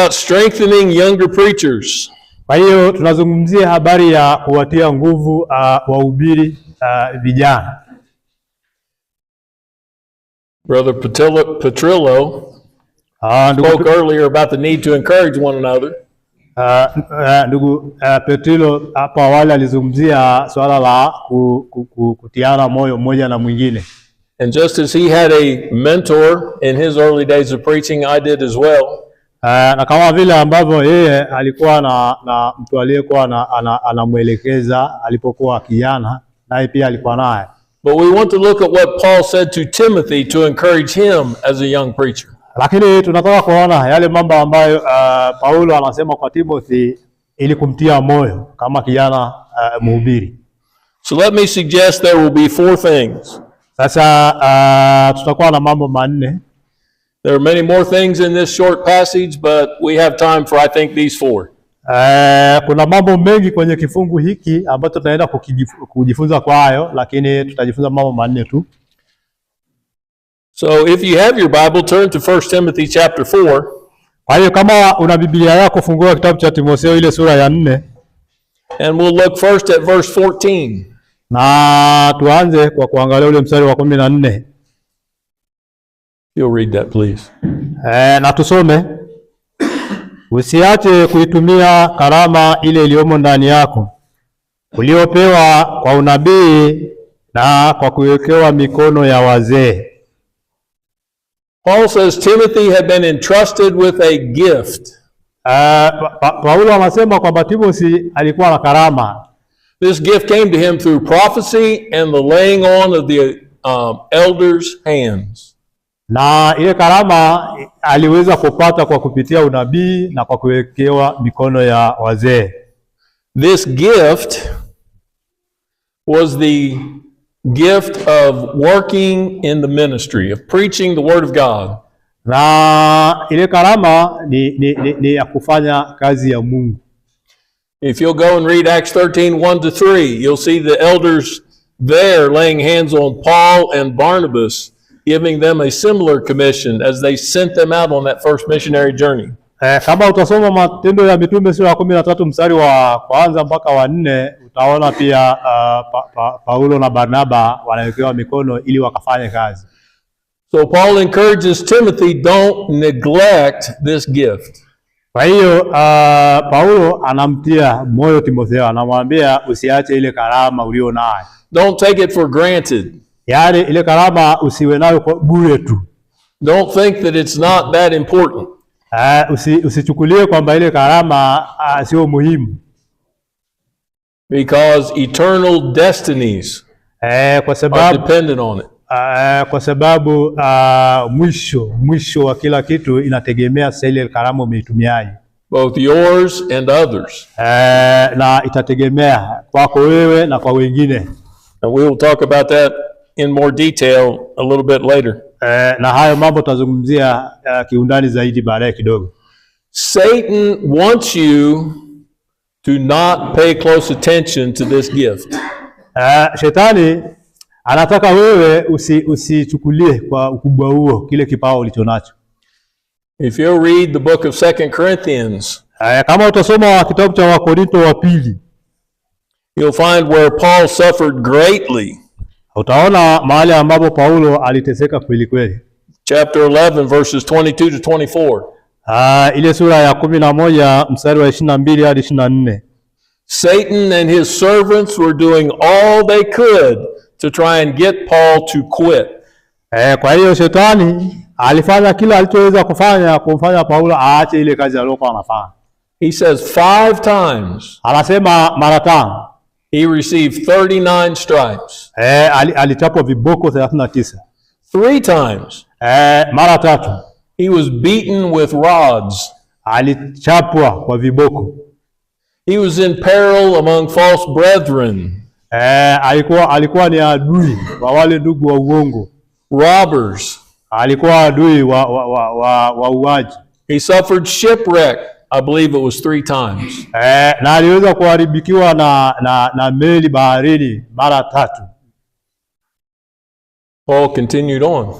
about strengthening younger preachers. Kwa hiyo tunazungumzia habari ya kuwatia nguvu wahubiri vijana. Brother Petrillo spoke earlier about the need to encourage one another. Ndugu Petrillo hapo awali alizungumzia swala la kutiana moyo mmoja na mwingine. And just as he had a mentor in his early days of preaching, I did as well. Na kama vile ambavyo yeye alikuwa na mtu aliyekuwa anamwelekeza alipokuwa kijana, naye pia alikuwa naye. But we want to look at what Paul said to Timothy to encourage him as a young preacher. Lakini tunataka kuona yale mambo ambayo Paulo anasema kwa Timothy ili kumtia moyo kama kijana mhubiri. So let me suggest there will be 4 things. Sasa tutakuwa na mambo manne. There are many more things in this short passage, but we have time for I think these 4. Kuna mambo mengi kwenye kifungu hiki ambacho tutaenda kujifunza kwayo, lakini tutajifunza mambo manne tu. So if you have your Bible, turn to 1 Timothy chapter 4. Kwa hiyo kama una Biblia yako, fungua kitabu cha Timotheo ile sura ya 4. And we'll look first at verse 14. Na tuanze kwa kuangalia ule mstari wa 14. You'll read that please. Na tusome. Usiache kuitumia karama ile iliyomo ndani yako, uliopewa kwa unabii na kwa kuwekewa mikono ya wazee. Paul says Timothy had been entrusted with a gift. Paulo anasema kwamba Timothy alikuwa na karama. This gift came to him through prophecy and the laying on of the elders' hands. Na ile karama aliweza kupata kwa kupitia unabii na kwa kuwekewa mikono ya wazee. This gift was the gift of working in the ministry, of preaching the word of God. Na ile karama ni ya kufanya kazi ya Mungu. If you'll go and read Acts 13:1-3, you'll see the elders there laying hands on Paul and Barnabas, giving them a similar commission as they sent them out on that first missionary journey. Kama utasoma Matendo ya Mitume sura ya 13 mstari wa kwanza mpaka wa 4, utaona pia Paulo na Barnaba wanawekewa mikono ili wakafanye kazi. So Paul encourages Timothy, don't neglect this gift. Kwa hiyo Paulo anamtia moyo Timotheo, anamwambia usiache ile karama ulio nayo. Don't take it for granted. Yaani ile karama usiwe nayo kwa bure tu. Don't think that it's not that important. Usichukulie kwamba ile karama sio muhimu. Because eternal destinies kwa sababu are dependent on it. Kwa sababu mwisho wa kila kitu inategemea sasa ile karama umeitumiaje. Both yours and others. Na itategemea kwako wewe na kwa wengine. And we will talk about that in more detail a little bit later. Na hayo mambo tutazungumzia kiundani zaidi baadaye kidogo. Satan wants you to not pay close attention to this gift. Shetani anataka wewe usichukulie kwa ukubwa huo kile kipawa ulichonacho. If you read the book of 2 Corinthians, kama utasoma kitabu cha Wakorinto wa pili, you'll find where Paul suffered greatly. Utaona mahali ambapo Paulo aliteseka kweli kweli. Chapter 11 verses 22-24. Ile sura ya 11 mstari wa 22 hadi 24. Satan and his servants were doing all they could to try and get Paul to quit. Kwa hiyo shetani alifanya kila alichoweza kufanya kumfanya Paulo aache ile kazi aliyokuwa anafanya. He says 5 times. Anasema mara 5. He received 39 stripes. Alichapwa viboko 39. 3 times. Mara 3. He was beaten with rods. Alichapwa kwa viboko. He was in peril among false brethren. Alikuwa ni adui wa wale ndugu wa uongo. Robbers. Alikuwa adui wa uaji. He suffered shipwreck. I believe it was 3 times. Na aliweza kuharibikiwa na meli baharini mara 3. Paul continued on.